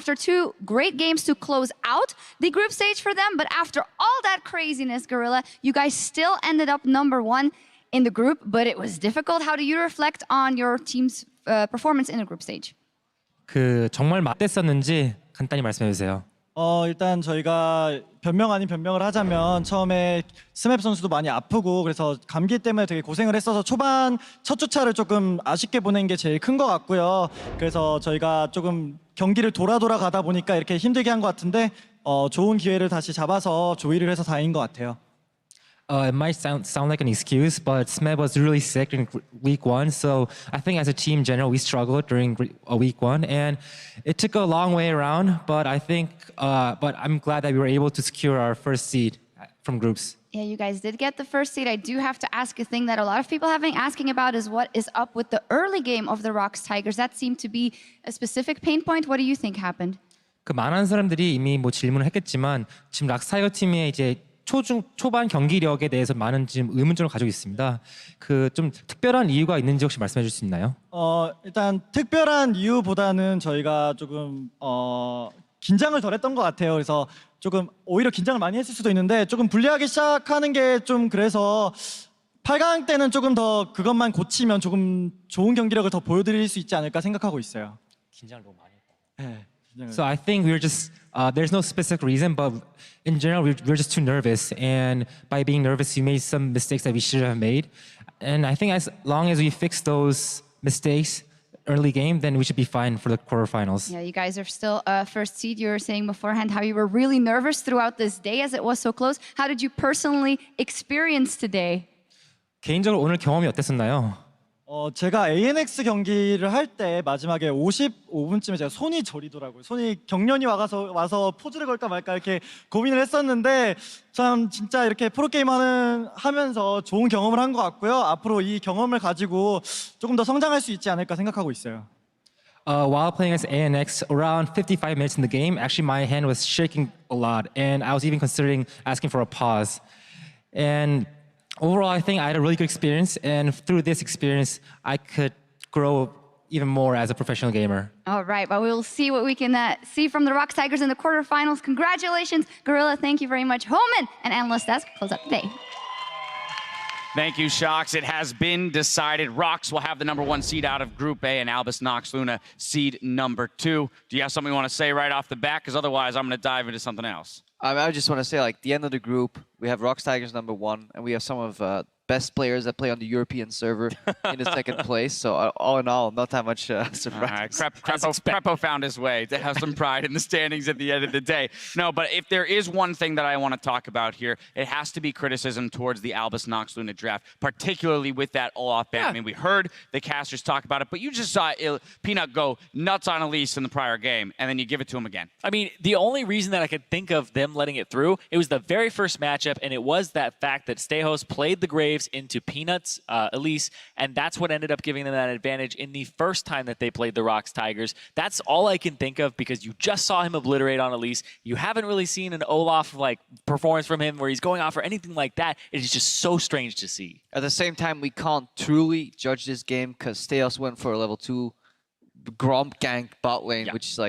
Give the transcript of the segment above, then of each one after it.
after 2 great games to close out the group stage for them. But after all that craziness, Gorilla, you guys still ended up #1 in the group, but it was difficult. How do you reflect on your team's performance in the group stage? 정말 맞댔었는지 간단히 말씀해 주세요. 일단 저희가 변명 아닌 변명을 하자면 처음에 스맵 선수도 많이 아프고 그래서 감기 때문에 되게 고생을 했어서 초반 첫 주차를 조금 아쉽게 보낸 게 제일 큰 것 같고요. 그래서 저희가 조금 경기를 돌아 가다 보니까 이렇게 힘들게 한 것 같은데 좋은 기회를 다시 잡아서 조이를 해서 다행인 것 같아요. It might sound like an excuse, but Smeb was really sick in week 1, so I think as a team in general we struggled during week 1, and it took a long way around. But but I'm glad that we were able to secure our first seed from groups. Yeah, you guys did get the first seed. I do have to ask a thing that a lot of people have been asking about is what is up with the early game of the ROX Tigers. That seemed to be a specific pain point. What do you think happened? 많은 사람들이 이미 질문을 했겠지만 지금 락스타이거 팀의 이제 초반 경기력에 대해서 많은 지금 의문점을 가지고 있습니다. 좀 특별한 이유가 있는지 혹시 말씀해 줄 수 있나요? 일단 특별한 이유보다는 저희가 조금 긴장을 덜했던 것 같아요. 그래서 조금 오히려 긴장을 많이 했을 수도 있는데 조금 불리하게 시작하는 게 좀 그래서 8강 때는 조금 더 그것만 고치면 조금 좋은 경기력을 더 보여드릴 수 있지 않을까 생각하고 있어요. 긴장을 너무 많이 했다. 네. So I think we were just there's no specific reason, but in general we're just too nervous, and by being nervous we made some mistakes that we shouldn't have made. And I think as long as we fix those mistakes early game, then we should be fine for the quarterfinals. Yeah, you guys are still first seed. You were saying beforehand how you were really nervous throughout this day as it was so close. How did you personally experience today? 개인적으로 오늘 경험이 어땠었나요? 제가 ANX 경기를 할 때 마지막에 55분쯤에 제가 손이 저리더라고요. 손이 경련이 와서 포즈를 걸까 말까 이렇게 고민을 했었는데 참 진짜 이렇게 프로게임 하면서 좋은 경험을 한 것 같고요. 앞으로 이 경험을 가지고 조금 더 성장할 수 있지 않을까 생각하고 있어요. While playing as ANX, around 55 minutes in the game, actually my hand was shaking a lot, and I was even considering asking for a pause. And overall, I think I had a really good experience, and through this experience, I could grow even more as a professional gamer. All right, but we'll see what we can see from the ROX Tigers in the quarterfinals. Congratulations, Gorilla. Thank you very much. Homan and Analyst Desk close up today. Thank you, Shox. It has been decided. ROX will have the #1 seed out of Group A, and Albus Nox Luna seed #2. Do you have something you want to say right off the bat? Because otherwise, I'm going to dive into something else. I just want to say, the end of the group, we have ROX Tigers #1, and we have some of best players that play on the European server in the second place. So all in all, not that much surprise. Crepo found his way to have some pride in the standings at the end of the day. No, but if there is one thing that I want to talk about here, it has to be criticism towards the Albus Nox Luna draft, particularly with that Olaf ban. Yeah. I mean, we heard the casters talk about it, but you just saw Peanut go nuts on Elise in the prior game, and then you give it to him again. I mean, the only reason that I could think of them letting it through, it was the very first matchup, and it was that fact that Stejos played the Graves into Peanut's Elise, and that's what ended up giving them that advantage in the first time that they played the ROX Tigers. That's all I can think of, because you just saw him obliterate on Elise. You haven't really seen an Olaf performance from him where he's going off or anything like that. It is just so strange to see. At the same time, we can't truly judge this game because Stejos went for a level 2 Gromp gank bot lane, which is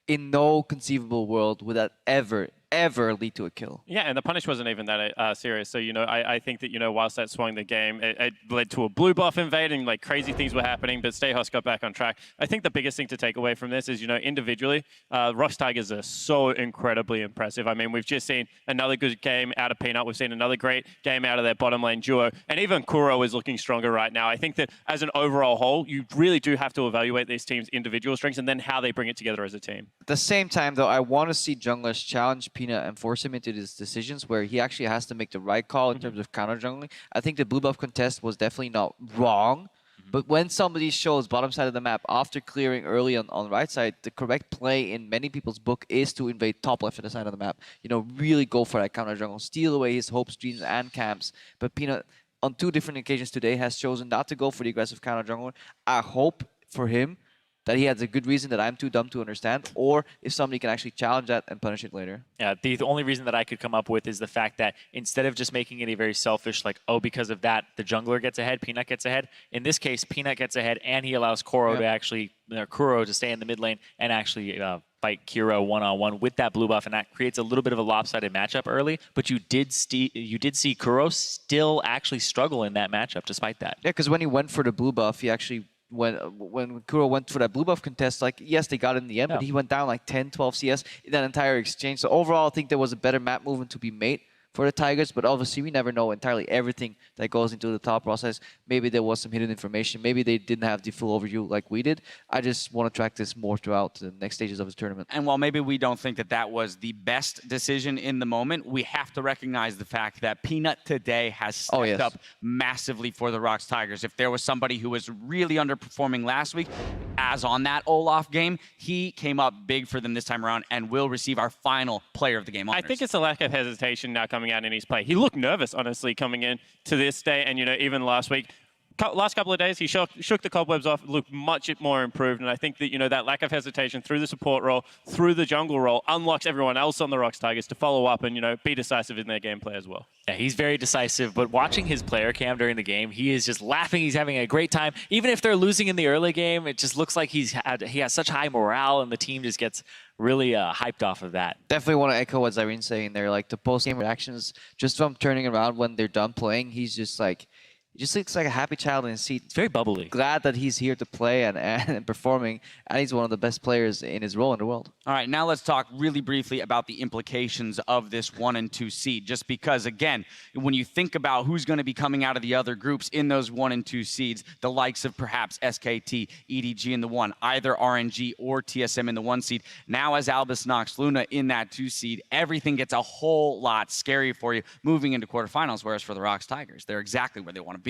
in no conceivable world would that ever lead to a kill. Yeah, and the punish wasn't even that serious. So, I think that, whilst that swung the game, it led to a blue buff invading, crazy things were happening, but Stejos got back on track. I think the biggest thing to take away from this is, individually, ROX Tigers are so incredibly impressive. I mean, we've just seen another good game out of Peanut. We've seen another great game out of their bottom lane duo. And even Kuro is looking stronger right now. I think that as an overall whole, you really do have to evaluate these teams' individual strengths and then how they bring it together as a team. At the same time, though, I want to see junglers challenge Peanut and force him into these decisions where he actually has to make the right call in terms of counter jungling. I think the blue buff contest was definitely not wrong, but when somebody shows bottom side of the map after clearing early on right side, the correct play in many people's book is to invade top left of the side of the map. Really go for that counter jungle, steal away his hopes, dreams, and camps. But Peanut, on 2 different occasions today, has chosen not to go for the aggressive counter jungler. I hope for him that he has a good reason that I'm too dumb to understand, or if somebody can actually challenge that and punish it later. Yeah, the only reason that I could come up with is the fact that instead of just making it a very selfish, like, oh, because of that, the jungler gets ahead, Peanut gets ahead. In this case, Peanut gets ahead, and he allows Kuro to actually, Kuro to stay in the mid lane and actually fight Kiro one-on-one with that blue buff, and that creates a little bit of a lopsided matchup early. But you did see Kuro still actually struggle in that matchup despite that. Yeah, because when he went for the blue buff, he actually when Kuro went for that blue buff contest, like, yes, they got it in the end, but he went down like 10, 12 CS in that entire exchange. So overall, I think there was a better map movement to be made for the Tigers, but obviously we never know entirely everything that goes into the thought process. Maybe there was some hidden information. Maybe they didn't have the full overview like we did. I just want to track this more throughout the next stages of the tournament. And while maybe we don't think that that was the best decision in the moment, we have to recognize the fact that Peanut today has stepped up massively for the ROX Tigers. If there was somebody who was really underperforming last week, as on that Olaf game, he came up big for them this time around and will receive our final player of the game honors. I think it's a lack of hesitation now coming out in his play. He looked nervous, honestly, coming in to this day, and even last week. Last couple of days, he shook the cobwebs off, looked much more improved, and I think that that lack of hesitation through the support role, through the jungle role, unlocks everyone else on the ROX Tigers to follow up and be decisive in their gameplay as well. Yeah, he's very decisive, but watching his player cam during the game, he is just laughing. He's having a great time. Even if they're losing in the early game, it just looks like he has such high morale, and the team just gets really hyped off of that. Definitely want to echo what Zyreen's saying there. Like the post-game reactions, just from turning around when they're done playing, he's just like, he just looks like a happy child in his seat. It's very bubbly. Glad that he's here to play and performing, and he's one of the best players in his role in the world. All right, now let's talk really briefly about the implications of this 1 and 2 seed. Just because, again, when you think about who's going to be coming out of the other groups in those 1 and 2 seeds, the likes of perhaps SKT, EDG in the 1, either RNG or TSM in the 1 seed. Now as Albus Nox Luna in that 2 seed, everything gets a whole lot scarier for you moving into quarterfinals, whereas for the ROX Tigers, they're exactly where they want to be.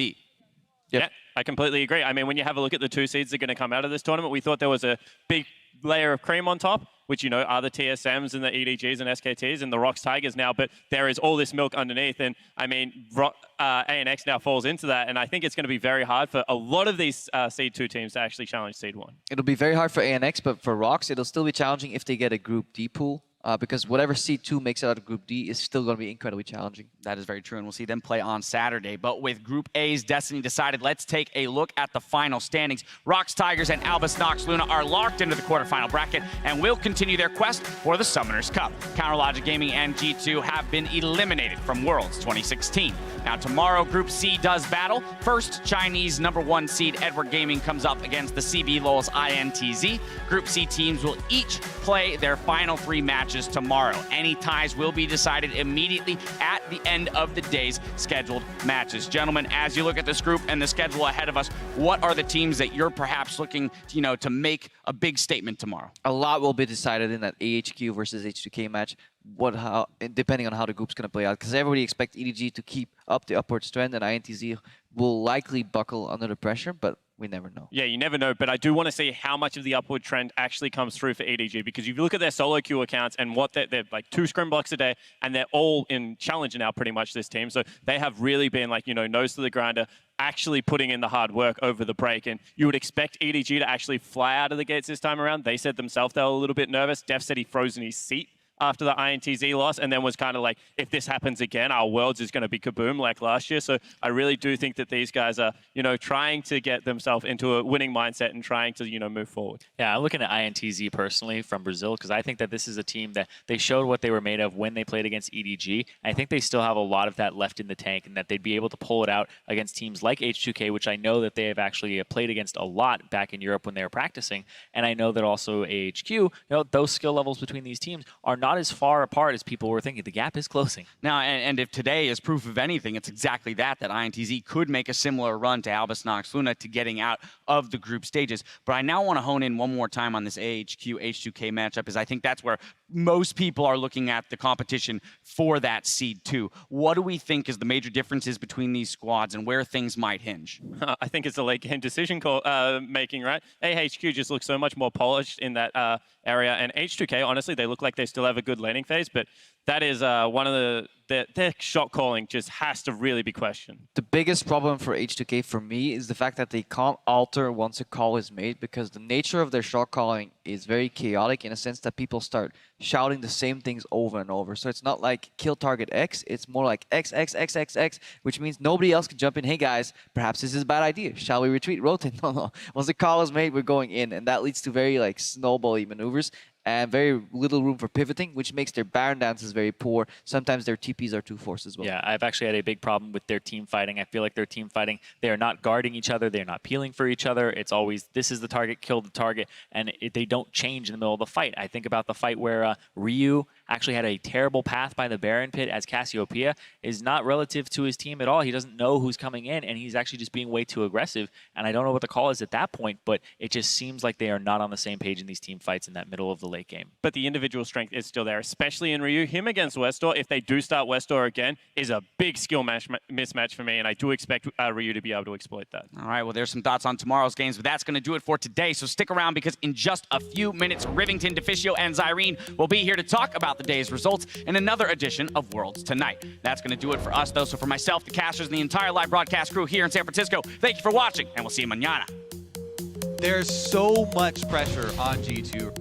Yeah, I completely agree. I mean, when you have a look at the 2 seeds that are going to come out of this tournament, we thought there was a big layer of cream on top, which, are the TSMs and the EDGs and SKTs and the ROX Tigers now, but there is all this milk underneath. And I mean, ANX now falls into that, and I think it's going to be very hard for a lot of these Seed 2 teams to actually challenge Seed 1. It'll be very hard for ANX, but for ROX, it'll still be challenging if they get a Group D pool. Because whatever Seed 2 makes it out of Group D is still going to be incredibly challenging. That is very true, and we'll see them play on Saturday. But with Group A's destiny decided, let's take a look at the final standings. ROX Tigers and Albus Nox Luna are locked into the quarterfinal bracket and will continue their quest for the Summoners Cup. Counterlogic Gaming and G2 have been eliminated from Worlds 2016. Now tomorrow, Group C does battle. First, Chinese #1 seed Edward Gaming comes up against the CB Lowell's INTZ. Group C teams will each play their final 3 matches tomorrow. Any ties will be decided immediately at the end of the day's scheduled matches. Gentlemen, as you look at this group and the schedule ahead of us, what are the teams that you're perhaps looking, to make a big statement tomorrow? A lot will be decided in that AHQ versus H2K match. Depending on how the group's going to play out, because everybody expects EDG to keep up the upwards trend, and INTZ will likely buckle under the pressure, but we never know. Yeah, you never know, but I do want to see how much of the upward trend actually comes through for EDG, because if you look at their solo queue accounts and what they're like 2 scrim blocks a day, and they're all in Challenger now pretty much, this team, so they have really been like, nose to the grinder, actually putting in the hard work over the break, and you would expect EDG to actually fly out of the gates this time around. They said themselves they were a little bit nervous. Def said he froze in his seat after the INTZ loss, and then was kind of like, if this happens again, our Worlds is going to be kaboom like last year. So I really do think that these guys are, trying to get themselves into a winning mindset and trying to, move forward. Yeah, I'm looking at INTZ personally from Brazil, because I think that this is a team that they showed what they were made of when they played against EDG. I think they still have a lot of that left in the tank, and that they'd be able to pull it out against teams like H2K, which I know that they have actually played against a lot back in Europe when they were practicing. And I know that also AHQ, those skill levels between these teams are not as far apart as people were thinking. The gap is closing. Now, and if today is proof of anything, it's exactly that INTZ could make a similar run to Albus Nox Luna to getting out of the group stages. But I now want to hone in one more time on this AHQ H2K matchup, as I think that's where most people are looking at the competition for that Seed 2. What do we think is the major differences between these squads and where things might hinge? I think it's a late game decision call making, right? AHQ just looks so much more polished in that area, and H2K, honestly, they look like they still have a good laning phase, but that is one of the their shot calling just has to really be questioned. The biggest problem for H2K for me is the fact that they can't alter once a call is made, because the nature of their shot calling is very chaotic in a sense that people start shouting the same things over and over. So it's not like kill target X, it's more like X, X, X, X, X, which means nobody else can jump in. Hey guys, perhaps this is a bad idea. Shall we retreat, rotate? No. Once the call is made, we're going in. And that leads to very like snowbally maneuvers and very little room for pivoting, which makes their Baron dances very poor. Sometimes their TPs are too forced as well. Yeah, I've actually had a big problem with their team fighting. I feel like their team fighting, they are not guarding each other. They're not peeling for each other. It's always, this is the target, kill the target, and they don't change in the middle of the fight. I think about the fight where Ryu actually had a terrible path by the Baron pit as Cassiopeia is not relative to his team at all. He doesn't know who's coming in, and he's actually just being way too aggressive. And I don't know what the call is at that point, but it just seems like they are not on the same page in these team fights in that middle of the late game. But the individual strength is still there, especially in Ryu. Him against Westor, if they do start Westor again, is a big skill mismatch for me, and I do expect Ryu to be able to exploit that. All right, well, there's some thoughts on tomorrow's games, but that's going to do it for today. So stick around, because in just a few minutes, Rivington, Deficio, and Zyrene will be here to talk about the day's results in another edition of Worlds Tonight. That's going to do it for us, though. So for myself, the casters, and the entire live broadcast crew here in San Francisco, thank you for watching, and we'll see you mañana. There's so much pressure on G2